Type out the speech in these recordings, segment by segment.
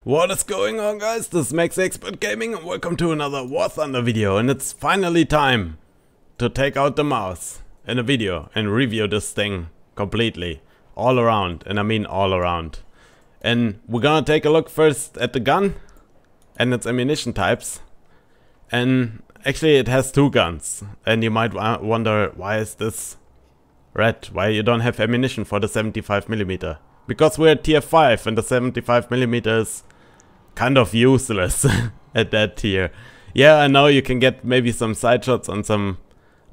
What is going on, guys? This is Max Expert Gaming and welcome to another War Thunder video, and it's finally time to take out the mouse in a video and review this thing completely, all around, and I mean all around. And we're gonna take a look first at the gun and its ammunition types. And actually it has two guns, and you might wonder, why is this red? Why you don't have ammunition for the 75mm? Because we're at tier 5 and the 75mm is kind of useless at that tier. Yeah, I know you can get maybe some side shots on some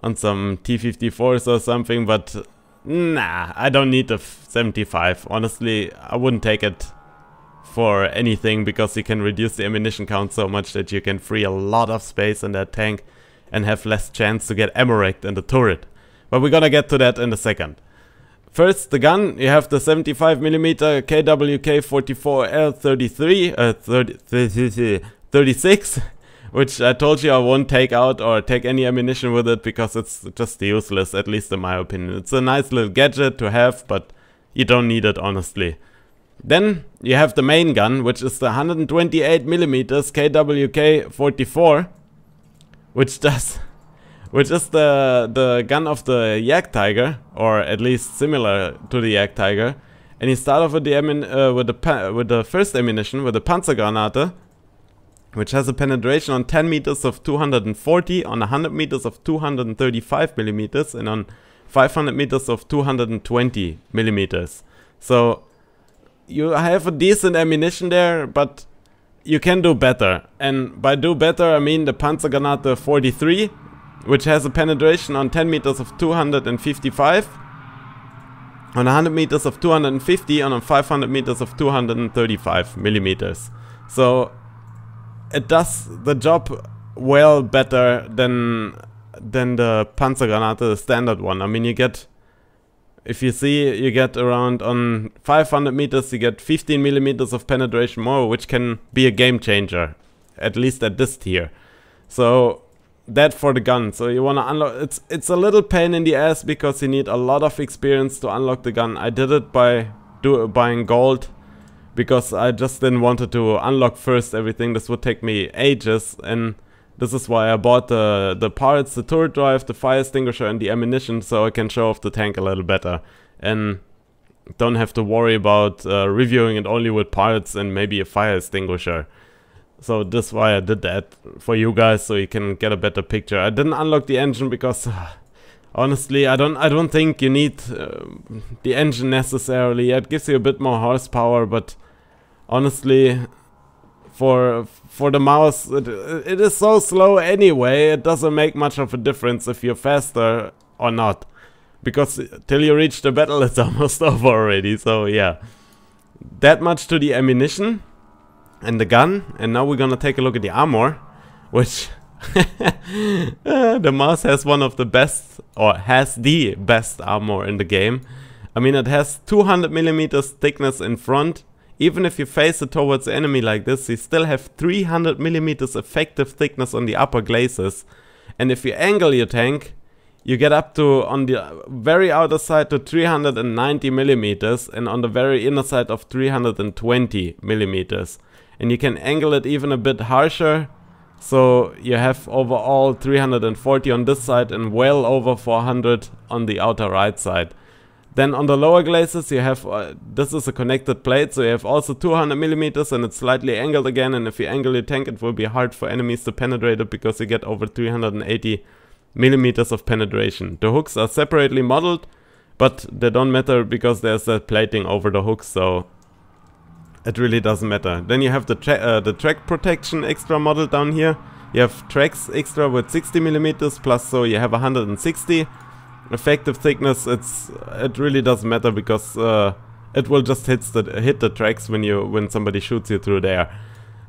T-54s or something, but nah, I don't need the 75. Honestly, I wouldn't take it for anything, because you can reduce the ammunition count so much that you can free a lot of space in that tank and have less chance to get ammo wrecked in the turret. But we're gonna get to that in a second. First, the gun. You have the 75mm KWK-44L33, 36, which I told you I won't take out or take any ammunition with it because it's just useless, at least in my opinion. It's a nice little gadget to have, but you don't need it, honestly. Then you have the main gun, which is the 128mm KWK-44, which is the gun of the Yak Tiger, or at least similar to the Yak Tiger. And you start off with the first ammunition, with the Panzergranate, which has a penetration on 10 meters of 240, on 100 meters of 235mm, and on 500 meters of 220mm. So you have a decent ammunition there, but you can do better. And by do better, I mean the Panzergranate 43, which has a penetration on 10 meters of 255, on 100 meters of 250, and on 500 meters of 235mm. So it does the job well better than the Panzergranate, the standard one. I mean, you get, if you see, you get around, on 500 meters you get 15mm of penetration more, which can be a game changer, at least at this tier. So that for the gun. So you want to unlock, it's a little pain in the ass because you need a lot of experience to unlock the gun. I did it by buying gold, because I just didn't want to unlock first everything. This would take me ages, and this is why I bought the parts, the turret drive, the fire extinguisher, and the ammunition, so I can show off the tank a little better and don't have to worry about reviewing it only with parts and maybe a fire extinguisher. So this is why I did that for you guys, so you can get a better picture. I didn't unlock the engine because honestly, I don't think you need the engine necessarily. It gives you a bit more horsepower, but honestly, for the mouse, it is so slow anyway. It doesn't make much of a difference if you're faster or not, because till you reach the battle, it's almost over already. So yeah, that much to the ammunition and the gun. And now we're gonna take a look at the armor, which the mouse has one of the best, or has the best armor in the game. I mean, it has 200mm thickness in front. Even if you face it towards the enemy like this, you still have 300mm effective thickness on the upper glacis. And if you angle your tank, you get up to, on the very outer side, to 390mm, and on the very inner side of 320mm. And you can angle it even a bit harsher, so you have overall 340 on this side and well over 400 on the outer right side. Then on the lower glacis you have, this is a connected plate, so you have also 200mm, and it's slightly angled again, and if you angle your tank it will be hard for enemies to penetrate it, because you get over 380mm of penetration. The hooks are separately modeled, but they don't matter because there's that plating over the hooks, so it really doesn't matter. Then you have the track protection extra model down here. You have tracks extra with 60mm plus, so you have 160 effective thickness. It really doesn't matter, because it will just hit the tracks when somebody shoots you through there.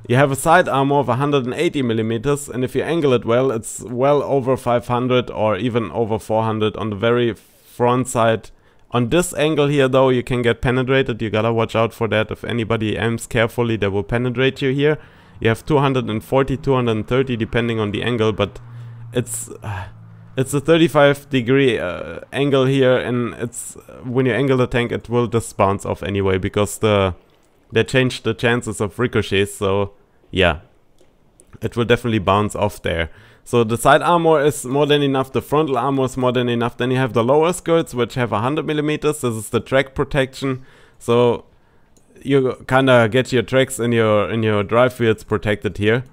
You have a side armor of 180mm, and if you angle it well, it's well over 500 or even over 400 on the very front side. On this angle here though, you can get penetrated. You gotta watch out for that. If anybody aims carefully, they will penetrate you here. You have 240, 230 depending on the angle, but it's a 35-degree angle here, and it's when you angle the tank, it will just bounce off anyway, because the they changed the chances of ricochets, so yeah, it will definitely bounce off there. So the side armor is more than enough, the frontal armor is more than enough. Then you have the lower skirts, which have 100mm. This is the track protection. So you kinda get your tracks in your drive fields protected here,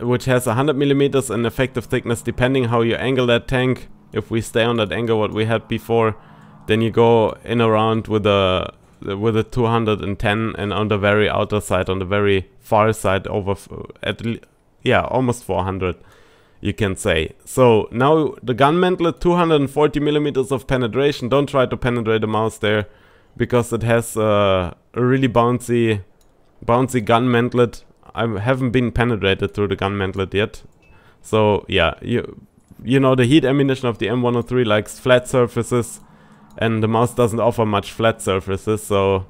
which has 100mm in effective thickness depending how you angle that tank. If we stay on that angle what we had before, then you go in around with a 210, and on the very outer side, on the very far side, over almost 400, you can say. So now the gun mantlet, 240mm of penetration. Don't try to penetrate the mouse there, because it has a really bouncy gun mantlet. I haven't been penetrated through the gun mantlet yet. So yeah, you know, the heat ammunition of the M103 likes flat surfaces, and the mouse doesn't offer much flat surfaces, so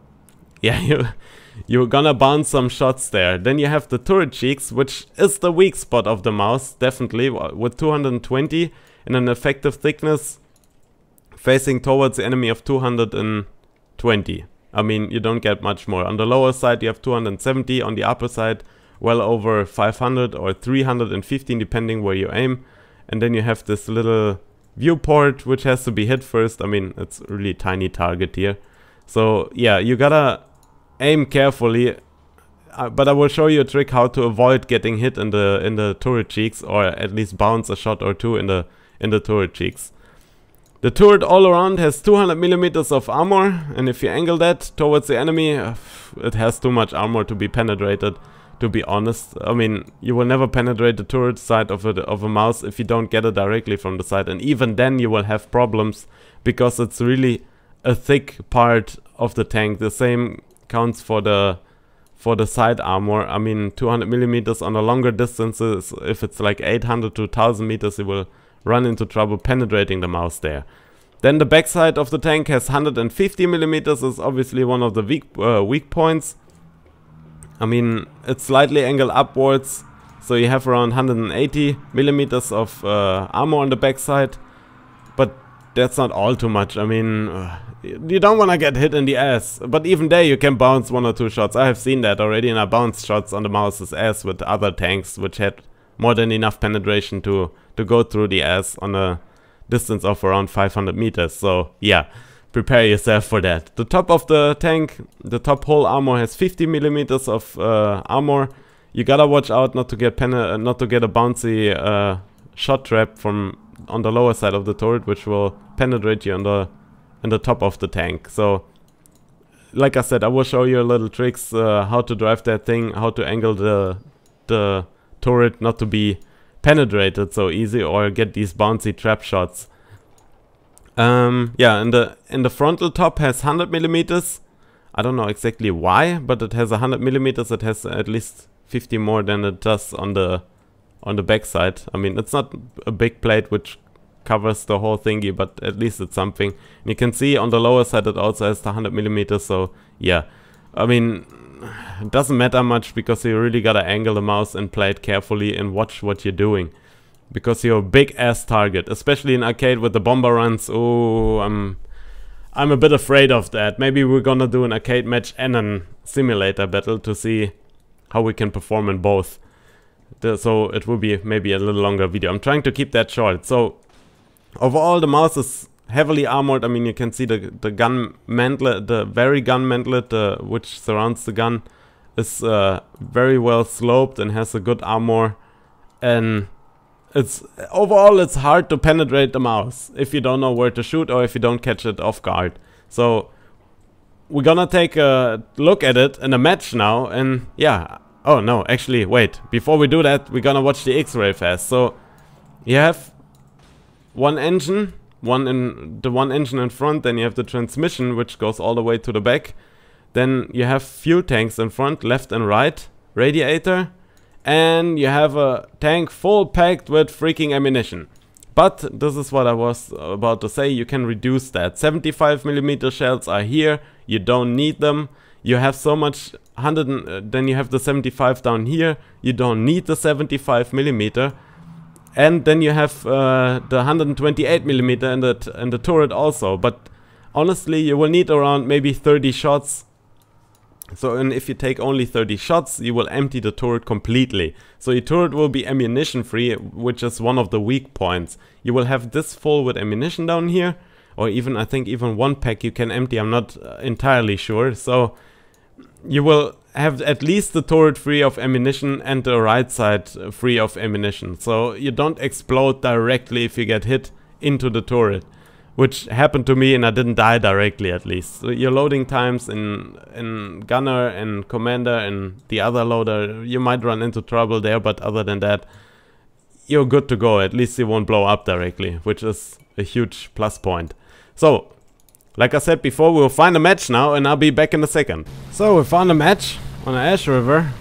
yeah, you're gonna bounce some shots there. Then you have the turret cheeks, which is the weak spot of the mouse, definitely, with 220 and an effective thickness facing towards the enemy of 220. I mean, you don't get much more. On the lower side you have 270, on the upper side well over 500 or 315 depending where you aim. And then you have this little viewport which has to be hit first. I mean, it's a really tiny target here. So yeah, you gotta aim carefully. But I will show you a trick how to avoid getting hit in the turret cheeks, or at least bounce a shot or two in the turret cheeks. The turret all around has 200mm of armor, and if you angle that towards the enemy, it has too much armor to be penetrated, to be honest. I mean, you will never penetrate the turret side of a mouse if you don't get it directly from the side, and even then you will have problems, because it's really a thick part of the tank. The same counts for the side armor. I mean, 200mm on the longer distances, if it's like 800 to 1000 meters, you will run into trouble penetrating the mouse there. Then the backside of the tank has 150mm, is obviously one of the weak points. I mean, it's slightly angled upwards, so you have around 180mm of armor on the backside, but that's not all too much. I mean, you don't want to get hit in the ass, but even there you can bounce one or two shots. I have seen that already, and I bounced shots on the mouse's ass with other tanks which had more than enough penetration to go through the ass on a distance of around 500 meters. So yeah, prepare yourself for that. The top of the tank, the top whole armor has 50mm of armor. You gotta watch out not to get a bouncy shot trap from on the lower side of the turret, which will penetrate you in the top of the tank. So like I said, I will show you a little tricks how to drive that thing, how to angle the turret not to be penetrated so easy, or get these bouncy trap shots. Yeah, and the frontal top has 100mm. I don't know exactly why, but it has 100mm. It has at least 50 more than it does on the backside. I mean, it's not a big plate which covers the whole thingy, but at least it's something. And you can see on the lower side it also has the 100mm. So yeah, I mean, it doesn't matter much, because you really gotta angle the mouse and play it carefully and watch what you're doing, because you're a big ass target, especially in arcade with the bomber runs. Oh, I'm a bit afraid of that. Maybe we're gonna do an arcade match and a simulator battle to see how we can perform in both. So it will be maybe a little longer video. I'm trying to keep that short. So overall the mouse is heavily armored. I mean, you can see the gun mantlet, the very gun mantlet which surrounds the gun, is very well sloped and has a good armor. And overall it's hard to penetrate the mouse if you don't know where to shoot, or if you don't catch it off guard. So we're gonna take a look at it in a match now, and yeah. Oh no, actually wait, before we do that, we're gonna watch the X-ray fast. So you have one engine, one engine in front, then you have the transmission which goes all the way to the back. Then you have fuel tanks in front, left and right, radiator, and you have a tank full packed with freaking ammunition. But this is what I was about to say, you can reduce that. 75mm shells are here, you don't need them. You have so much then you have the 75 down here, you don't need the 75mm. And then you have the 128mm in the turret also. But honestly, you will need around maybe 30 shots So and if you take only 30 shots, you will empty the turret completely. So your turret will be ammunition free, which is one of the weak points. You will have this full with ammunition down here, or even, I think even one pack you can empty, I'm not entirely sure. So you will have at least the turret free of ammunition and the right side free of ammunition. So you don't explode directly if you get hit into the turret, which happened to me and I didn't die directly at least. So your loading times in Gunner and Commander and the other loader, you might run into trouble there, but other than that, you're good to go. At least you won't blow up directly, which is a huge plus point. So, like I said before, we'll find a match now and I'll be back in a second. So, we found a match on the Ash River.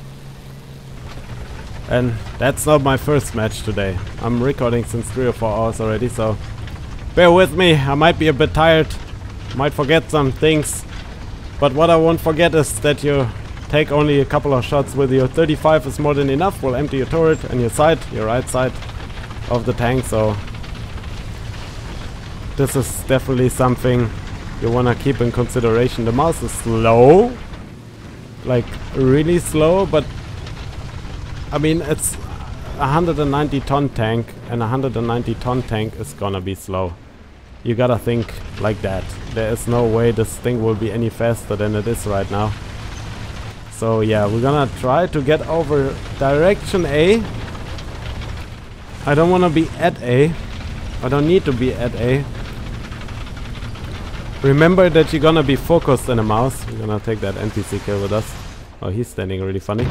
And that's not my first match today. I'm recording since 3 or 4 hours already, so bear with me. I might be a bit tired, might forget some things, but what I won't forget is that you take only a couple of shots with your 35 is more than enough. Will empty your turret and your right side of the tank. So this is definitely something you want to keep in consideration. The mouse is slow, like really slow, but I mean it's a 190 ton tank, and a 190 ton tank is gonna be slow. You gotta think like that. There is no way this thing will be any faster than it is right now. So yeah, we're gonna try to get over direction A. I don't wanna be at A. I don't need to be at A. Remember that you're gonna be focused in a mouse. We're gonna take that NPC kill with us. Oh, he's standing really funny.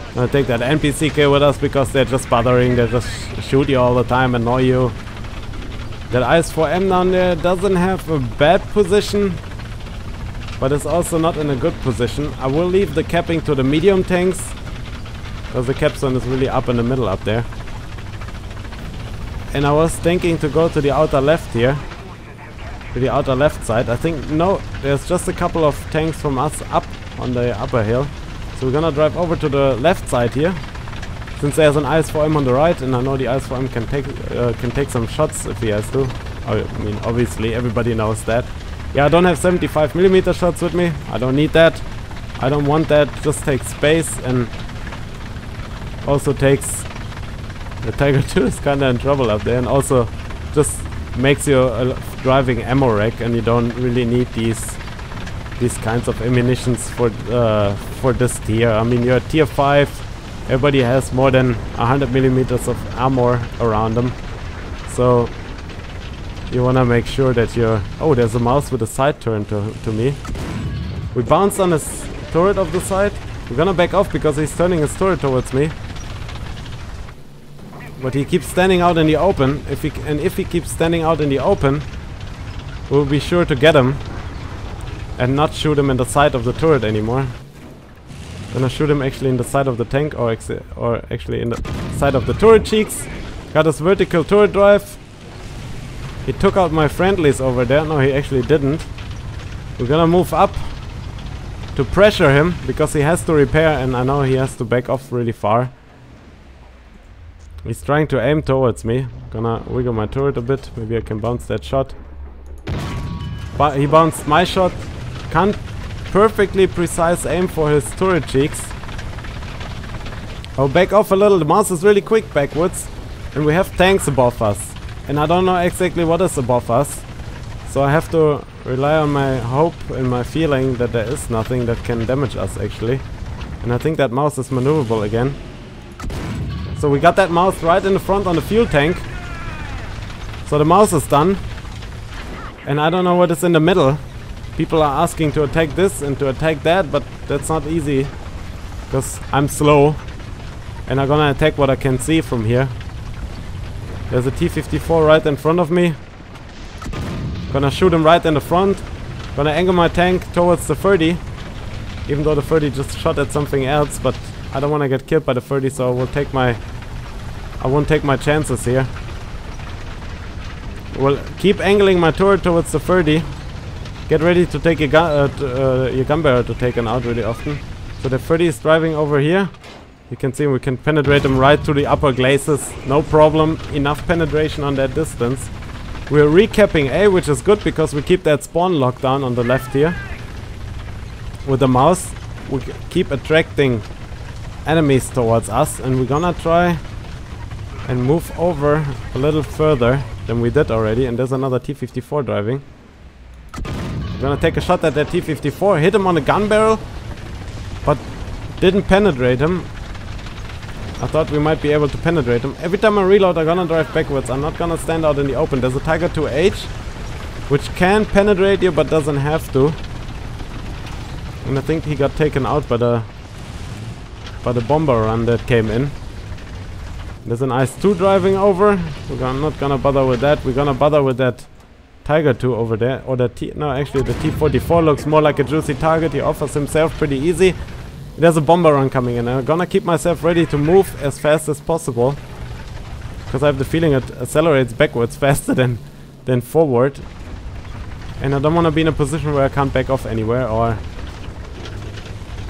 I'm gonna take that NPC kill with us because they're just bothering. They just shoot you all the time, annoy you. That IS-4M down there doesn't have a bad position, but it's also not in a good position. I will leave the capping to the medium tanks, because the capstone is really up in the middle up there. And I was thinking to go to the outer left here, to the outer left side. I think, no, there's just a couple of tanks from us up on the upper hill. So we're gonna drive over to the left side here, since there's an IS-4M on the right, and I know the IS-4M can take some shots if he has to. I mean, obviously, everybody knows that. Yeah, I don't have 75mm shots with me. I don't need that. I don't want that. Just takes space and also takes... The Tiger 2 is kinda in trouble up there, and also just makes you a driving ammo rack, and you don't really need these kinds of ammunitions for this tier. I mean, you're tier 5. Everybody has more than 100mm of armor around them, so you wanna make sure that you're... Oh, there's a mouse with a side turn to me. We bounced on his turret of the side. We're gonna back off because he's turning his turret towards me. But he keeps standing out in the open. If he keeps standing out in the open, we'll be sure to get him and not shoot him in the side of the turret anymore. Gonna shoot him actually in the side of the tank, or actually in the side of the turret cheeks. Got his vertical turret drive. He took out my friendlies over there. No, he actually didn't. We're gonna move up to pressure him because he has to repair, and I know he has to back off really far. He's trying to aim towards me. Gonna wiggle my turret a bit. Maybe I can bounce that shot. But he bounced my shot. Can't perfectly precise aim for his turret cheeks. I'll back off a little. The mouse is really quick backwards, and we have tanks above us, and I don't know exactly what is above us, so I have to rely on my hope and my feeling that there is nothing that can damage us actually. And I think that mouse is maneuverable again. So we got that mouse right in the front on the fuel tank, so the mouse is done, and I don't know what is in the middle. People are asking to attack this and to attack that, but that's not easy because I'm slow, and I'm gonna attack what I can see from here. There's a T-54 right in front of me. Gonna shoot him right in the front. Gonna angle my tank towards the 30, even though the 30 just shot at something else, but I don't want to get killed by the 30, so I won't take my chances here. Well, keep angling my turret towards the 30. Get ready to take your gun barrel to take him out really often. So the 30 is driving over here. You can see we can penetrate him right to the upper glacis. No problem. Enough penetration on that distance. We're recapping A, which is good because we keep that spawn lockdown on the left here. with the mouse, we keep attracting enemies towards us, and we're gonna try and move over a little further than we did already. And there's another T-54 driving. We're gonna take a shot at that T-54, hit him on the gun barrel, but didn't penetrate him. I thought we might be able to penetrate him. Every time I reload, I'm gonna drive backwards. I'm not gonna stand out in the open. There's a Tiger 2H, which can penetrate you, but doesn't have to. And I think he got taken out by the bomber run that came in. There's an IS-2 driving over. We're not gonna bother with that. We're gonna bother with that Tiger 2 over there. Or the no, actually the T-44 looks more like a juicy target. He offers himself pretty easy. There's a bomber run coming in. I'm gonna keep myself ready to move as fast as possible, because I have the feeling it accelerates backwards faster than forward. And I don't want to be in a position where I can't back off anywhere or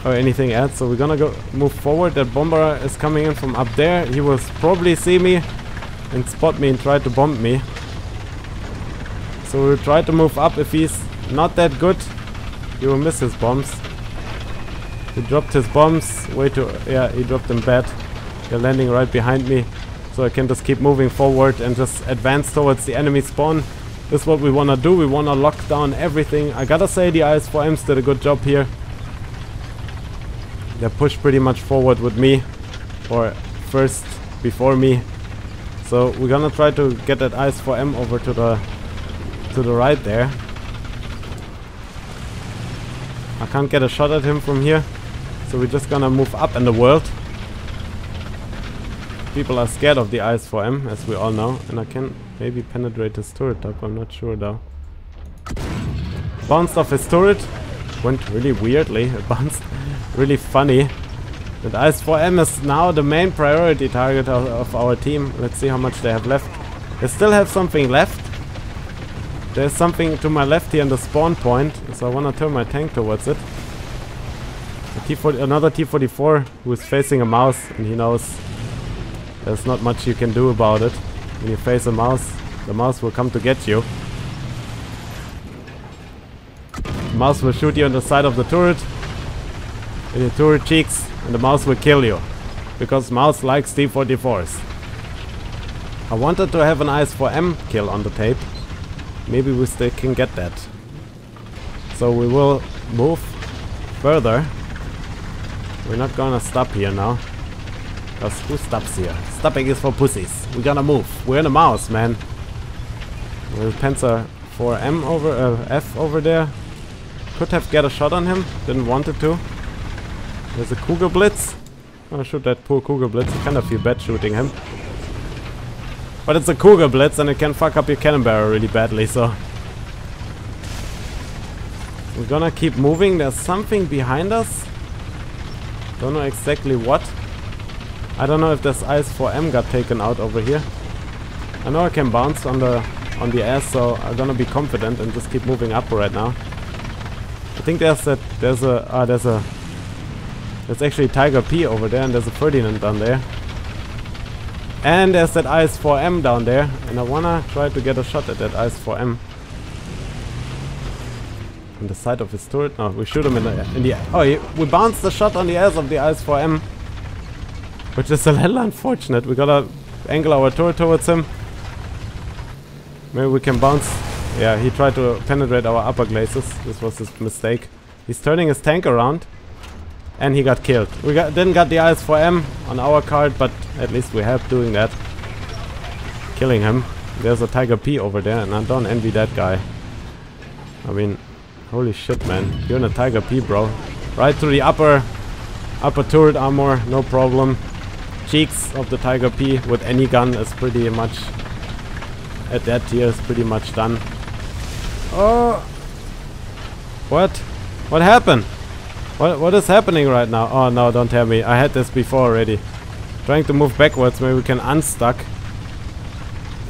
anything else. So we're gonna go move forward. That bomber is coming in from up there. He will probably see me and spot me and try to bomb me. So we'll try to move up. If he's not that good, he will miss his bombs. He dropped his bombs way too... yeah, he dropped them bad. They're landing right behind me. So I can just keep moving forward and just advance towards the enemy spawn. This is what we want to do. We want to lock down everything. I gotta say the IS-4Ms did a good job here. They pushed pretty much forward with me. Or first before me. So we're gonna try to get that IS-4M over to the right there. I can't get a shot at him from here. So we're just gonna move up in the world. People are scared of the IS-4M, as we all know. And I can maybe penetrate his turret top, I'm not sure though. Bounced off his turret. Went really weirdly. It bounced really funny. The IS-4M is now the main priority target of our team. Let's see how much they have left. They still have something left. There's something to my left here in the spawn point, so I want to turn my tank towards it. Another T-44 who is facing a MAUS, and he knows there's not much you can do about it. When you face a MAUS, the MAUS will come to get you. The MAUS will shoot you on the side of the turret, in your turret cheeks, and the MAUS will kill you. Because MAUS likes T-44s. I wanted to have an IS-4M kill on the tape. Maybe we still can get that. So we will move further. We're not gonna stop here now. Because who stops here? Stopping is for pussies. We're gonna move. We're in a MAUS, man. There's Panzer 4M over, F over there. Could have get a shot on him. Didn't want it to. There's a Cougar Blitz. I'll shoot that poor Cougar Blitz. I kind of feel bad shooting him. But it's a Cougar Blitz and it can fuck up your cannon barrel really badly, so... we're gonna keep moving. There's something behind us. Don't know exactly what. I don't know if this IS-4M got taken out over here. I know I can bounce on the ass, so I'm gonna be confident and just keep moving up right now. I think there's actually Tiger P over there, and there's a Ferdinand down there. And there's that IS-4M down there, and I wanna try to get a shot at that IS-4M. On the side of his turret. No, we shoot him in the oh, we bounced the shot on the ass of the IS-4M, which is a little unfortunate. We gotta angle our turret towards him. Maybe we can bounce. Yeah, he tried to penetrate our upper glazes. This was his mistake. He's turning his tank around. And he got killed. We didn't get the IS-4M on our card, but at least we helped doing that. Killing him. There's a Tiger P over there, and I don't envy that guy. I mean, holy shit, man. You're in a Tiger P, bro. Right through the upper turret armor, no problem. Cheeks of the Tiger P with any gun is pretty much... at that tier is pretty much done. Oh! What? What happened? What is happening right now? Oh no, don't tell me. I had this before already. Trying to move backwards, maybe we can unstuck.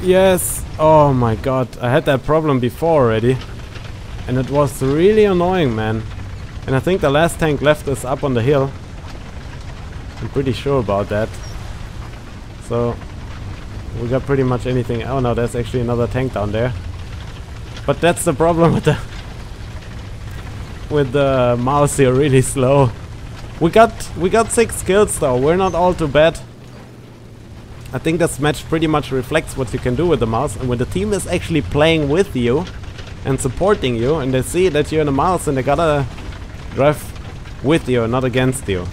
Yes! Oh my god, I had that problem before already. And it was really annoying, man. And I think the last tank left is up on the hill. I'm pretty sure about that. So, we got pretty much anything. Oh no, there's actually another tank down there. But that's the problem with the... with the mouse here really slow. We got 6 kills though. We're not all too bad. I think this match pretty much reflects what you can do with the mouse, and when the team is actually playing with you and supporting you, and they see that you're in a mouse, and they gotta drive with you, not against you.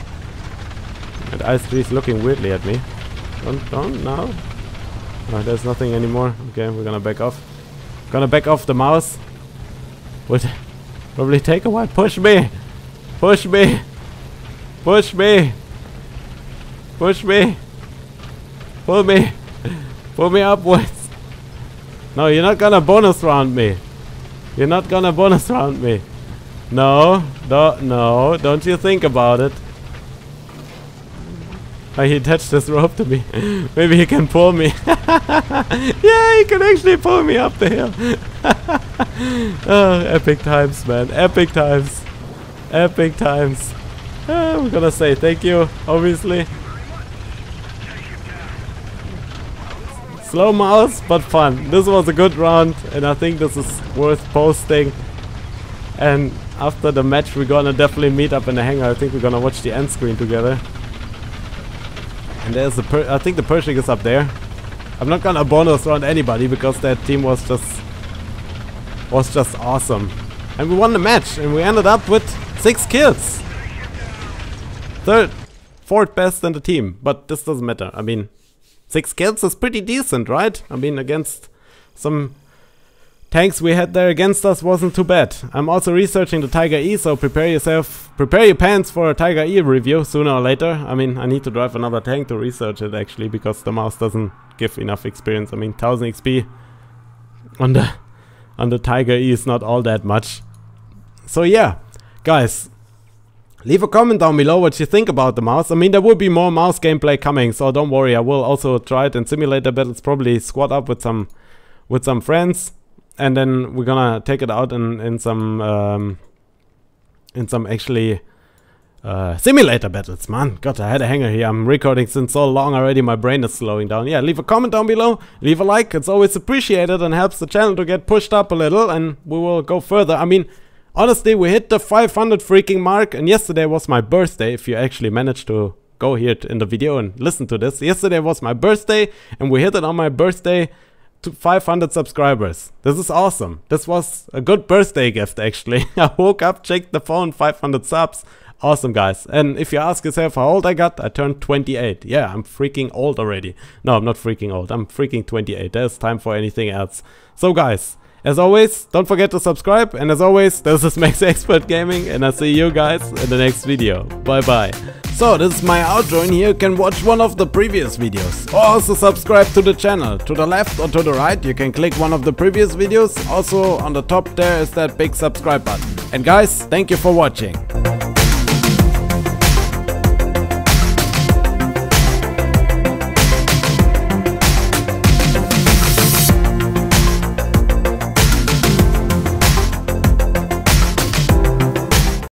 And Ice3 is looking weirdly at me. Don't, no. Oh, there's nothing anymore. Okay, we're gonna back off. Gonna back off the mouse. Would probably take a while. Push me! Push me! Push me! Push me! Pull me! Pull me upwards! No, you're not gonna bonus round me! You're not gonna bonus round me! No, no, don't you think about it. Oh, he attached this rope to me. Maybe he can pull me. Yeah, he can actually pull me up the hill. Oh, epic times, man. Epic times. Epic times. We're gonna say thank you, obviously. Slow mouse, but fun. This was a good round, and I think this is worth posting. And after the match, we're gonna definitely meet up in the hangar. I think we're gonna watch the end screen together. And there's the I think the Pershing is up there. I'm not gonna bonus round anybody because that team was just awesome. And we won the match, and we ended up with 6 kills. Fourth best in the team, but this doesn't matter. I mean, 6 kills is pretty decent, right? I mean, against some tanks we had there against us wasn't too bad. I'm also researching the Tiger E, so prepare your pants for a Tiger E review sooner or later. I mean, I need to drive another tank to research it actually, because the mouse doesn't give enough experience. I mean, 1000 XP on the Tiger E is not all that much. So yeah, guys, leave a comment down below what you think about the mouse. I mean, there will be more mouse gameplay coming, so don't worry. I will also try it in simulator battles, probably squad up with some friends. And then we're gonna take it out in some actually simulator battles, man. God, I had a hanger here. I'm recording since so long already, my brain is slowing down. Yeah, leave a comment down below, leave a like. It's always appreciated and helps the channel to get pushed up a little, and we will go further. I mean, honestly, we hit the 500 freaking mark, and yesterday was my birthday. If you actually managed to go here in the video and listen to this, yesterday was my birthday, and we hit it on my birthday to 500 subscribers. This is awesome. This was a good birthday gift actually. I woke up, checked the phone, 500 subs. Awesome, guys. And if you ask yourself how old I got, I turned 28. Yeah, I'm freaking old already. No, I'm not freaking old. I'm freaking 28. There's time for anything else. So guys, as always, don't forget to subscribe. And as always, this is Max Expert Gaming, and I'll see you guys in the next video. Bye bye. So this is my outro, and here you can watch one of the previous videos. Or also subscribe to the channel. To the left or to the right, you can click one of the previous videos. Also on the top there is that big subscribe button. And guys, thank you for watching.